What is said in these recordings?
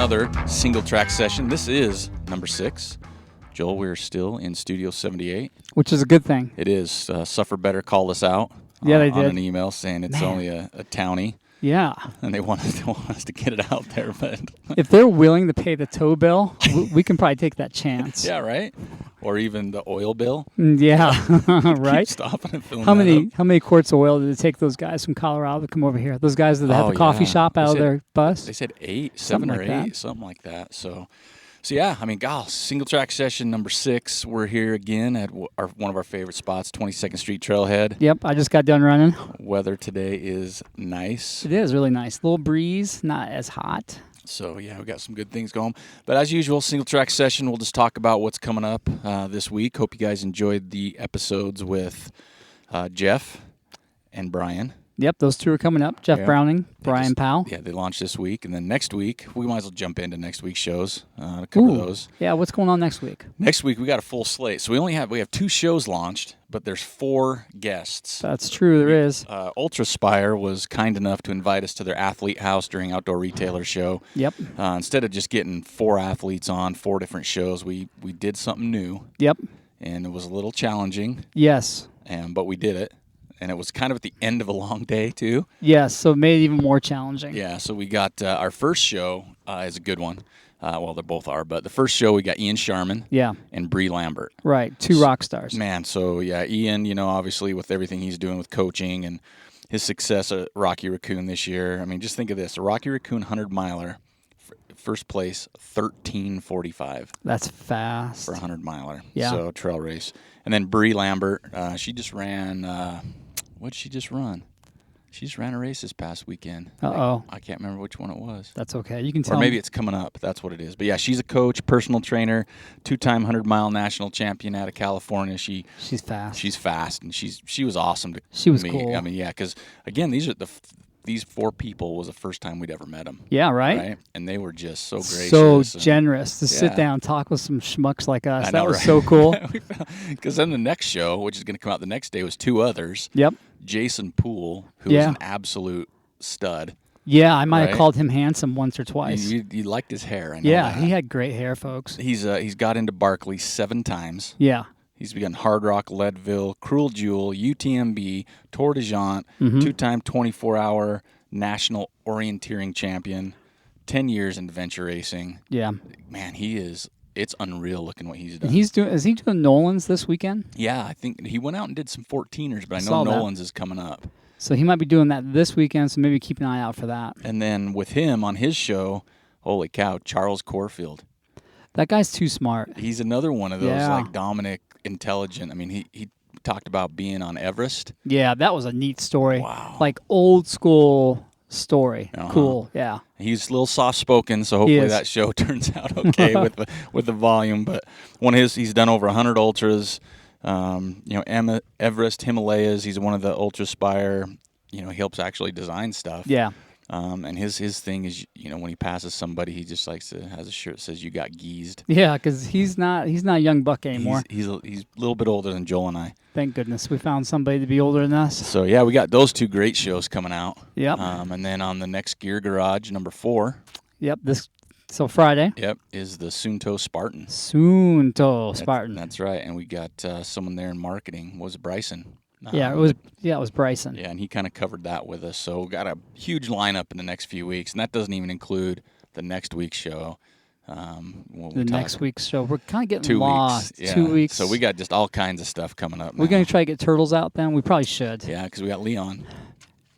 another Singletrack Session. This is number 6. Joel, we're still in Studio 78. Which is a good thing. It is. Suffer Better called us out they on did. an email saying it's only a townie. Yeah. And they want us to get it out there. But if they're willing to pay the tow bill, we can probably take that chance. Yeah, right? Or even the oil bill. Yeah, right? Keep stopping and filling How that many quarts of oil did it take those guys from Colorado to come over here? Those guys that have a coffee shop out of their bus? They said 7 or 8, something like that. So yeah, I mean, Singletrack Session number 6. We're here again at one of our favorite spots, 22nd Street Trailhead. Yep, I just got done running. Weather today is nice. It is really nice. Little breeze, not as hot. So, yeah, we got some good things going. But as usual, Singletrack Session, we'll just talk about what's coming up this week. Hope you guys enjoyed the episodes with Jeff and Brian. Yep, those two are coming up. Jeff Browning, Brian Powell. Yeah, they launched this week. And then next week, we might as well jump into next week's shows to cover those. Yeah, what's going on next week? Next week, we got a full slate. So we have 2 shows launched, but there's 4 guests. That's true, there is. Ultraspire was kind enough to invite us to their athlete house during Outdoor Retailer Show. Yep. Instead of just getting 4 athletes on 4 different shows, we did something new. Yep. And it was a little challenging. Yes. But we did it. And it was kind of at the end of a long day, too. Yes, so it made it even more challenging. Yeah, so we got our first show is a good one. Well, they both are. But the first show, we got Ian Sharman and Bree Lambert. Right, 2 rock stars. Man, so, yeah, Ian, obviously with everything he's doing with coaching and his success at Rocky Raccoon this year. I mean, just think of this. A Rocky Raccoon 100-miler, first place, 13:45. That's fast. For a 100-miler. Yeah. So, trail race. And then Bree Lambert, she just ran... what did she just run? She just ran a race this past weekend. Uh-oh. I can't remember which one it was. That's okay. You can tell Or maybe it's coming up. That's what it is. But, yeah, she's a coach, personal trainer, 2-time 100-mile national champion out of California. She's fast. She's fast, and she was awesome to She was me. cool. I mean, yeah, because, again, these 4 people was the first time we'd ever met them. Yeah, right? And they were just so gracious. So generous to sit down and talk with some schmucks like us. I know, that was right? so cool. Because then the next show, which is going to come out the next day, was 2 others. Yep. Jason Poole, who is an absolute stud. Yeah, I might have called him handsome once or twice. You liked his hair. I know yeah, that. he had great hair, folks. He's got into Barkley 7 times. Yeah. He's begun Hard Rock, Leadville, Cruel Jewel, UTMB, Tour de Jaunt, 2-time 24-hour national orienteering champion, 10 years in adventure racing. Yeah. Man, it's unreal looking what he's done. Is he doing Nolan's this weekend? Yeah, I think he went out and did some 14ers, but I know Nolan's is coming up. So he might be doing that this weekend, so maybe keep an eye out for that. And then with him on his show, holy cow, Charles Corfield. That guy's too smart. He's another one of those like Dominic intelligent. I mean, he talked about being on Everest. Yeah, that was a neat story. Wow. Like old school story. Cool, yeah. He's a little soft-spoken, so hopefully that show turns out okay with the volume. But he's done over 100 ultras. Everest, Himalayas. He's one of the Ultraspire. He helps actually design stuff. Yeah. And his thing is, when he passes somebody, he just likes to has a shirt that says "You got geezed." Yeah, because he's not a young buck anymore. He's a little bit older than Joel and I. Thank goodness we found somebody to be older than us. So yeah, we got those 2 great shows coming out. Yep. And then on the next Gear Garage, number 4. Yep. So Friday. Yep, is the Sunto Spartan. Spartan. That's right, and we got someone there in marketing. Was Bryson? It was Bryson. Yeah, and he kind of covered that with us. So we got a huge lineup in the next few weeks, and that doesn't even include the next week's show. Next week's show. We're kind of getting 2 lost. weeks. Yeah. 2 weeks. So we got just all kinds of stuff coming up. We're going to try to get Turtles out then? We probably should. Yeah, because we got Leon.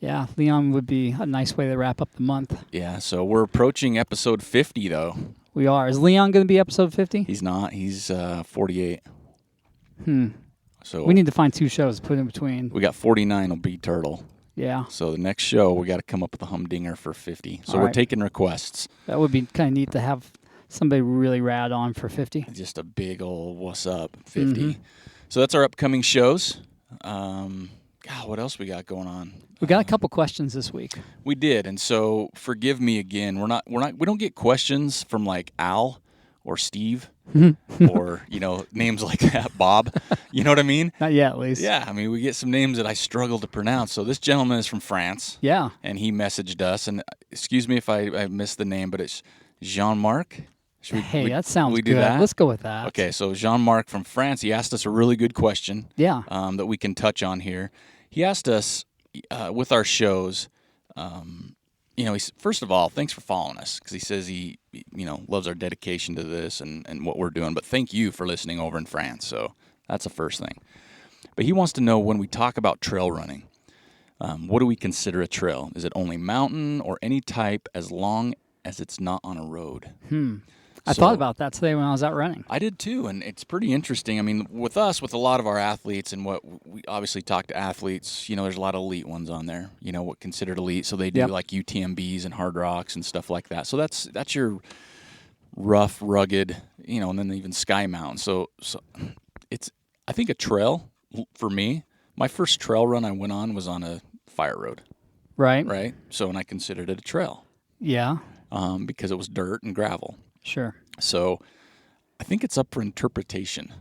Yeah, Leon would be a nice way to wrap up the month. Yeah, so we're approaching episode 50, though. We are. Is Leon going to be episode 50? He's not. He's 48. So we need to find 2 shows to put in between. We got 49 will be Turtle. Yeah. So the next show, we got to come up with a humdinger for 50. So we're taking requests. That would be kind of neat to have somebody really rad on for 50. Just a big old what's up 50. So that's our upcoming shows. What else we got going on? We got a couple questions this week. We did, and so forgive me again. We don't get questions from like Al or Steve or names like that, Bob. You know what I mean? Not yet, at least. Yeah, I mean we get some names that I struggle to pronounce. So this gentleman is from France. Yeah. And he messaged us, and excuse me if I missed the name, but it's Jean-Marc. Hey, that sounds we do good. that? Let's go with that. Okay, so Jean-Marc from France, he asked us a really good question. Yeah. That we can touch on here. He asked us with our shows. First of all, thanks for following us, because he says he loves our dedication to this and what we're doing. But thank you for listening over in France. So that's the first thing. But he wants to know, when we talk about trail running, what do we consider a trail? Is it only mountain or any type, as long as it's not on a road? I thought about that today when I was out running. I did too, and it's pretty interesting. I mean, with a lot of our athletes, and what we obviously talk to athletes, there's a lot of elite ones on there, what considered elite. So they do like UTMBs and hard rocks and stuff like that. So that's your rough, rugged, and then even sky mountain. So I think a trail, for me, my first trail run I went on was on a fire road. Right. So, and I considered it a trail. Yeah. Because it was dirt and gravel. Sure. So I think it's up for interpretation,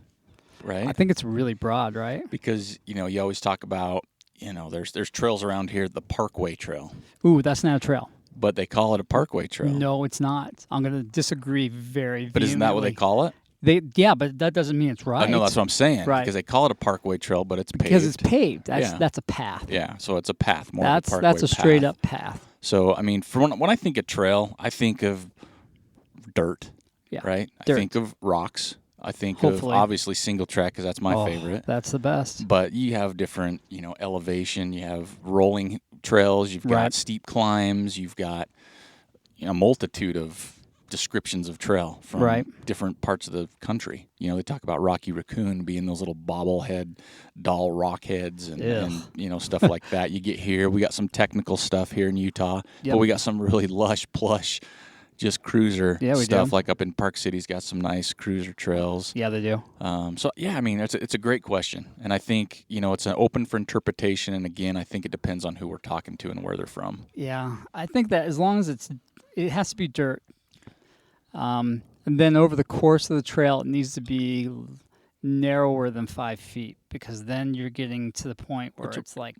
right? I think it's really broad, right? Because, you always talk about, there's trails around here, the Parkway Trail. Ooh, that's not a trail. But they call it a Parkway Trail. No, it's not. I'm going to disagree very vehemently. But isn't that what they call it? But that doesn't mean it's right. No, that's what I'm saying. Right. Because they call it a Parkway Trail, but it's paved. Because it's paved. That's a path. Yeah, so it's a path, more of a Parkway That's a straight up path. So, I mean, when I think of trail, I think of dirt, right? Dirt. I think of rocks. I think of, obviously, Singletrack, because that's my favorite. That's the best. But you have different, elevation. You have rolling trails. You've got steep climbs. You've got a multitude of descriptions of trail from different parts of the country. They talk about Rocky Raccoon being those little bobblehead doll rock heads and stuff like that. You get here, we got some technical stuff here in Utah, but we got some really lush, plush, just cruiser stuff. Like up in Park City's got some nice cruiser trails. Yeah, they do. I mean, it's a great question, and I think it's an open for interpretation. And again, I think it depends on who we're talking to and where they're from. Yeah, I think that as long as it has to be dirt. And then over the course of the trail, it needs to be narrower than 5 feet, because then you're getting to the point where it's like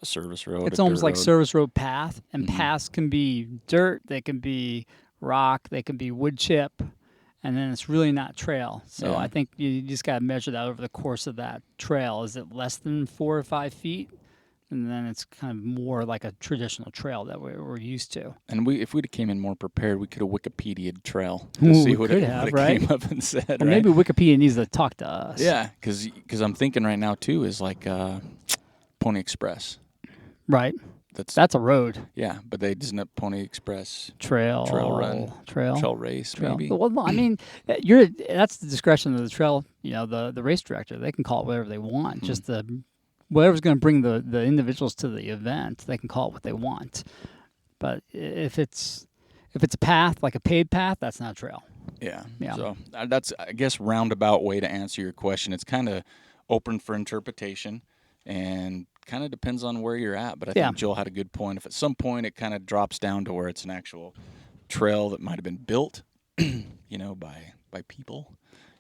a service road. It's almost like service road path, and paths can be dirt, they can be rock, they can be wood chip, and then it's really not trail. So I think you just got to measure that over the course of that trail. Is it less than 4 or 5 feet? And then it's kind of more like a traditional trail that we're used to. And if we'd have came in more prepared, we could have Wikipedia'd trail to see what it came up and said. Or maybe Wikipedia needs to talk to us. Yeah, because I'm thinking right now, too, is like Pony Express. Right. That's a road. Yeah, but isn't it Pony Express trail run, trail race, maybe? Well, I mean, that's the discretion of the trail. The race director. They can call it whatever they want. Just whatever's going to bring the individuals to the event, they can call it what they want. But if it's a path, like a paved path, that's not a trail. Yeah. So that's, I guess, roundabout way to answer your question. It's kind of open for interpretation, and kind of depends on where you're at. But I think Joel had a good point. If at some point it kind of drops down to where it's an actual trail that might have been built, by people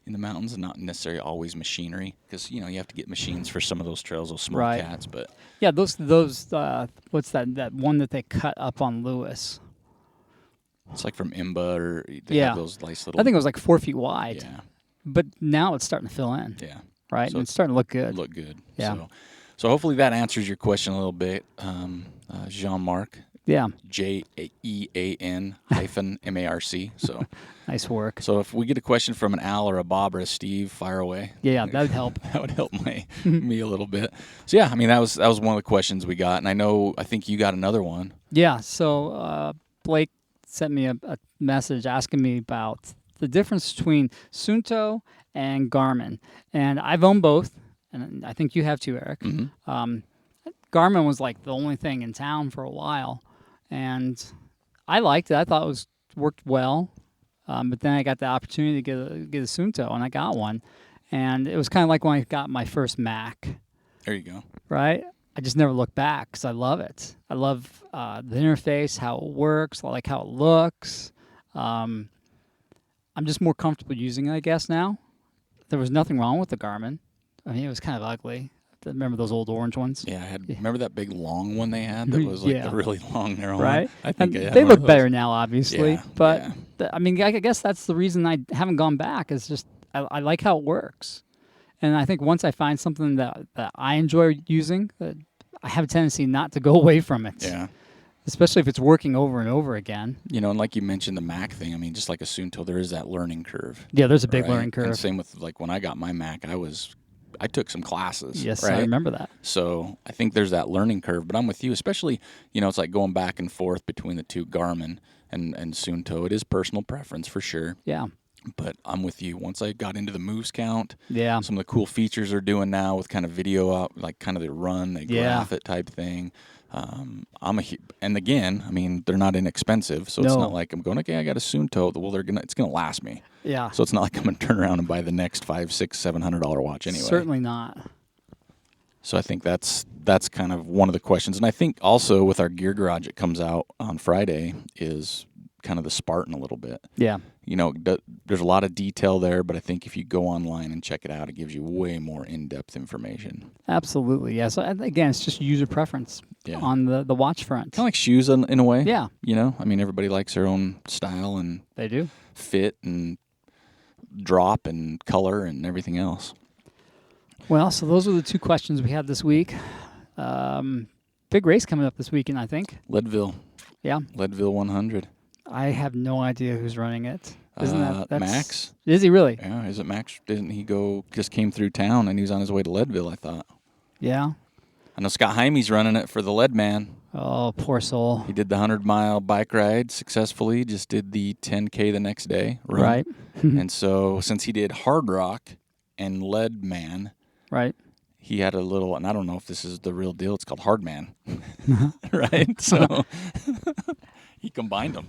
in the mountains, and not necessarily always machinery, because you have to get machines for some of those trails, those small cats. But those what's that one that they cut up on Lewis? It's like from Imba, or they have those nice little. I think it was like 4 feet wide. Yeah, but now it's starting to fill in. Yeah, right. So and it's starting to look good. Yeah. So hopefully that answers your question a little bit, Jean-Marc. Yeah. JEAN-MARC. So nice work. So if we get a question from an Al or a Bob or a Steve, fire away. Yeah, that would help. That would help me a little bit. So I mean, that was one of the questions we got, and I think you got another one. Yeah. So Blake sent me a message asking me about the difference between Suunto and Garmin, and I've owned both, and I think you have too, Eric. Mm-hmm. Garmin was like the only thing in town for a while, and I liked it. I thought it worked well, but then I got the opportunity to get a Suunto, and I got one, and it was kind of like when I got my first Mac. There you go. Right? I just never look back because I love it. I love the interface, how it works. I like how it looks. I'm just more comfortable using it, I guess, now. There was nothing wrong with the Garmin. I mean, it was kind of ugly, Remember those old orange ones? Yeah, remember that big long one they had that was like the really long narrow right? one? I think they look better now, obviously. Yeah, but yeah. I mean, I guess that's the reason I haven't gone back. Is just I like how it works, and I think once I find something that I enjoy using, that I have a tendency not to go away from it. Yeah. Especially if it's working over and over again. You know, and like you mentioned the Mac thing, I mean, just like a Suunto, there is that learning curve. Yeah, there's a big learning curve. And same with like when I got my Mac, I took some classes. Yes, right? I remember that. So I think there's that learning curve, but I'm with you, especially, you know, it's like going back and forth between the two, Garmin and Suunto. It is personal preference for sure. Yeah. But I'm with you. Once I got into the moves count, some of the cool features they're doing now with kind of video out, like kind of the run, they graph it type thing. And again, I mean, they're not inexpensive, so it's not like I'm going, okay, I got a Suunto. Well, it's gonna last me. Yeah. So it's not like I'm gonna turn around and buy the next $500, $600, $700 watch anyway. Certainly not. So I think that's kind of one of the questions, and I think also with our Gear Garage, it comes out on Friday is kind of the Spartan a little bit. Yeah. You know, there's a lot of detail there, but I think if you go online and check it out, it gives you way more in-depth information. Absolutely, yeah. So again, it's just user preference on the watch front. Kind of like shoes in a way. Yeah. You know, I mean, everybody likes their own style and they do fit and drop and color and everything else. Well, so those are the two questions we had this week. Big race coming up this weekend, I think. Leadville. Yeah. Leadville 100. I have no idea who's running it. Isn't that Max? Is he really? Yeah, is it Max? Didn't he just came through town and he was on his way to Leadville, I thought. Yeah. I know Scott Jaime's running it for the Lead Man. Oh, poor soul. He did the 100-mile bike ride successfully, just did the 10K the next day. Right. And so since he did Hard Rock and Lead Man, right, he had a little, and I don't know if this is the real deal, it's called Hard Man. Right? So he combined them.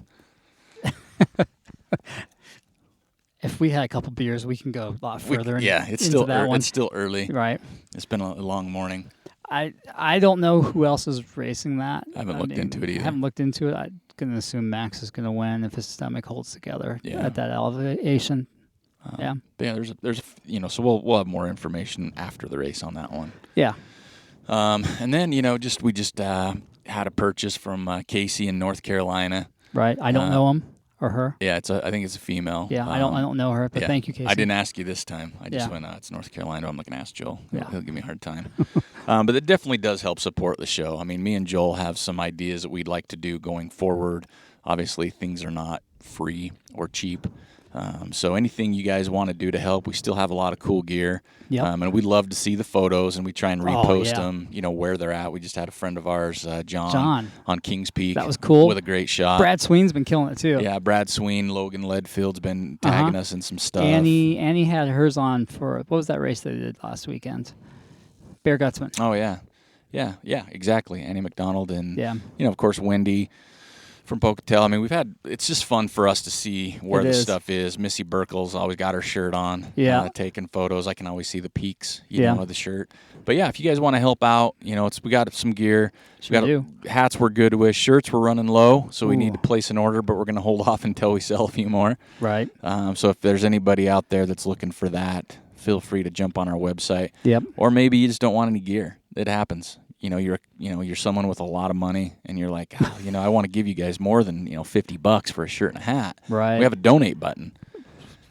If we had a couple beers, we can go a lot further. It's still early. Right. It's been a long morning. I don't know who else is racing that. I haven't looked into it either. I haven't looked into it. I'm going to assume Max is going to win if his stomach holds together at that elevation. But yeah, there's so we'll have more information after the race on that one. Yeah. And then we just had a purchase from Casey in North Carolina. Right. I don't know him or her. Yeah, I think it's a female. Yeah, I don't know her, but thank you, Casey. I didn't ask you this time. I just went, it's North Carolina. I'm not going to ask Joel. Yeah. He'll give me a hard time. But it definitely does help support the show. I mean, me and Joel have some ideas that we'd like to do going forward. Obviously, things are not free or cheap. So anything you guys want to do to help, we still have a lot of cool gear. Yep. And we'd love to see the photos, and we try and repost them, where they're at. We just had a friend of ours, John, on Kings Peak. That was cool. With a great shot. Brad Sween's been killing it, too. Yeah, Brad Sween, Logan Leadfield's been tagging us in some stuff. Annie had hers on for, what was that race they did last weekend? Bear Gutsman. Oh, yeah. Yeah, exactly. Annie McDonald and, of course, Wendy from Pocatello. I mean, it's just fun for us to see where the stuff is. Missy Burkle's always got her shirt on, taking photos. I can always see the peaks, of the shirt. But yeah, if you guys want to help out, we got some gear. Hats we're good with. Shirts we're running low, so we need to place an order, but we're going to hold off until we sell a few more. Right. So if there's anybody out there that's looking for that, feel free to jump on our website. Yep. Or maybe you just don't want any gear. It happens. You're someone with a lot of money, and you're like, I want to give you guys more than $50 for a shirt and a hat. Right. We have a donate button.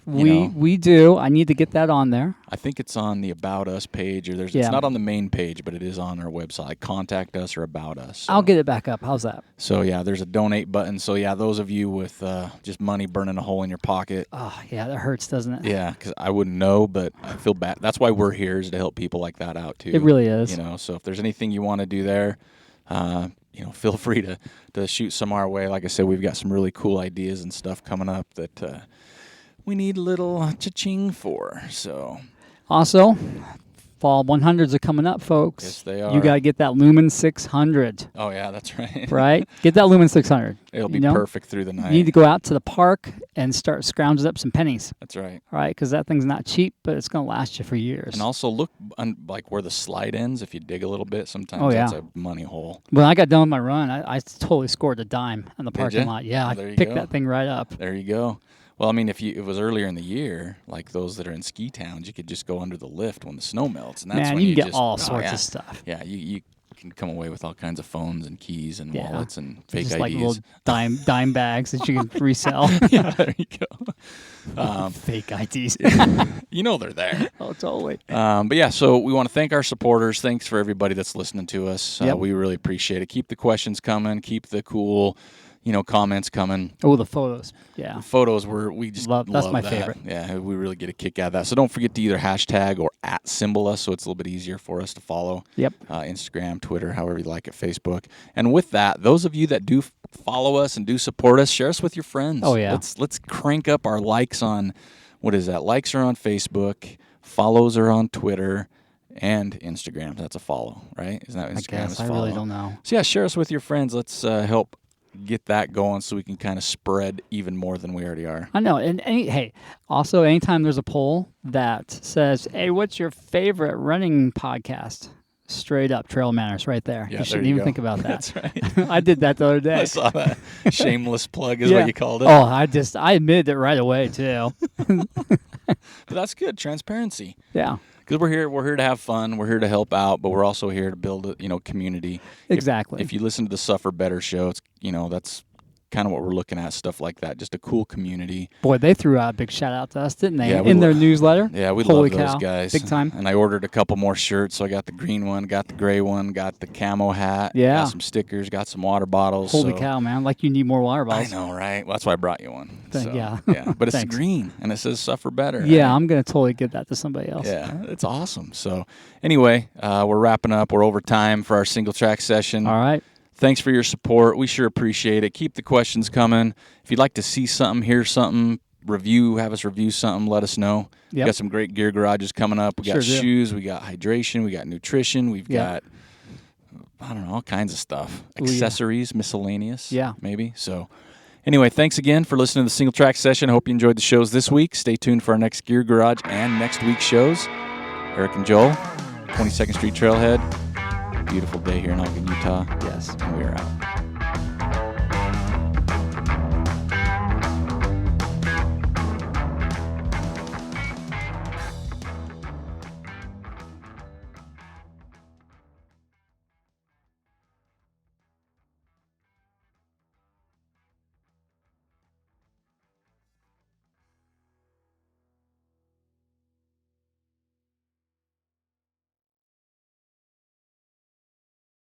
We do. I need to get that on there. I think it's on the About Us page, or it's not on the main page, but it is on our website. Contact us or About Us. So. I'll get it back up. How's that? So yeah, there's a donate button. So yeah, those of you with just money burning a hole in your pocket. Oh yeah, that hurts, doesn't it? Yeah, because I wouldn't know, but I feel bad. That's why we're here, is to help people like that out too. It really is. So if there's anything you want to do there, feel free to shoot some our way. Like I said, we've got some really cool ideas and stuff coming up that we need a little cha-ching for. So also, Fall 100s are coming up, folks. Yes, they are. You got to get that Lumen 600. Oh, yeah, that's right. Right? Get that Lumen 600. It'll be perfect through the night. You need to go out to the park and start scrounging up some pennies. That's right. Right? Because that thing's not cheap, but it's going to last you for years. And also look like where the slide ends. If you dig a little bit, sometimes that's a money hole. When I got done with my run, I totally scored a dime in the parking lot. Yeah, I picked that thing right up. There you go. Well, I mean, if it was earlier in the year, like those that are in ski towns, you could just go under the lift when the snow melts, and that's Man, when you can get just, all sorts of stuff. Yeah, you can come away with all kinds of phones and keys and Yeah. wallets and fake Just IDs. like little dime bags that you can resell. Yeah, there you go. Fake IDs. You know they're there. Oh, totally. But yeah, so we want to thank our supporters. Thanks for everybody that's listening to us. Yep. We really appreciate it. Keep the questions coming. Keep the cool, comments coming. Oh, the photos. Yeah. The photos we just love That's my that. favorite. Yeah, we really get a kick out of that. So don't forget to either hashtag or @symbol us, so it's a little bit easier for us to follow. Yep. Instagram, Twitter, however you like it, Facebook. And with that, those of you that do follow us and do support us, share us with your friends. Oh, yeah. Let's crank up our likes on, what is that? Likes are on Facebook, follows are on Twitter, and Instagram. That's a follow, right? Isn't that Instagram? I guess. Is I follow. really don't know. So yeah, share us with your friends. Let's help get that going so we can kind of spread even more than we already are. I know. And also anytime there's a poll that says, hey, what's your favorite running podcast? Straight up Trail Manners right there. Yeah, you shouldn't even think about that. That's right. I did that the other day. I saw that. Shameless plug is what you called it. Oh, I admitted it right away too. But that's good. Transparency. Yeah. Because we're here to have fun. We're here to help out, but we're also here to build a community. Exactly. If you listen to the Suffer Better show, it's that's kind of what we're looking at, stuff like that. Just a cool community. Boy, they threw out a big shout out to us, didn't they? Yeah, in their newsletter. Yeah, we Holy love those cow. guys. Big time. And I ordered a couple more shirts, so I got the green one, got the gray one, got the camo hat, Yeah. got some stickers, got some water bottles. Holy so. cow, man. Like you need more water bottles. I know, right? Well, that's why I brought you one. Yeah. Yeah. But it's Thanks. green, and it says Suffer Better. Yeah, right? I'm going to totally give that to somebody else. Yeah, it's awesome. So anyway, we're wrapping up. We're over time for our Singletrack session. All right. Thanks for your support. We sure appreciate it. Keep the questions coming. If you'd like to see something, hear something, have us review something, let us know. Yep. We got some great gear garages coming up. We got Sure do. shoes, we got hydration, we got nutrition, we've Yep. got, I don't know, all kinds of stuff. Ooh, yeah. Accessories, miscellaneous, Yeah. maybe. So anyway, thanks again for listening to the Singletrack session. I hope you enjoyed the shows this week. Stay tuned for our next Gear Garage and next week's shows. Eric and Joel, 22nd Street Trailhead. Beautiful day here in Ogden, Utah. Yes. And we are out.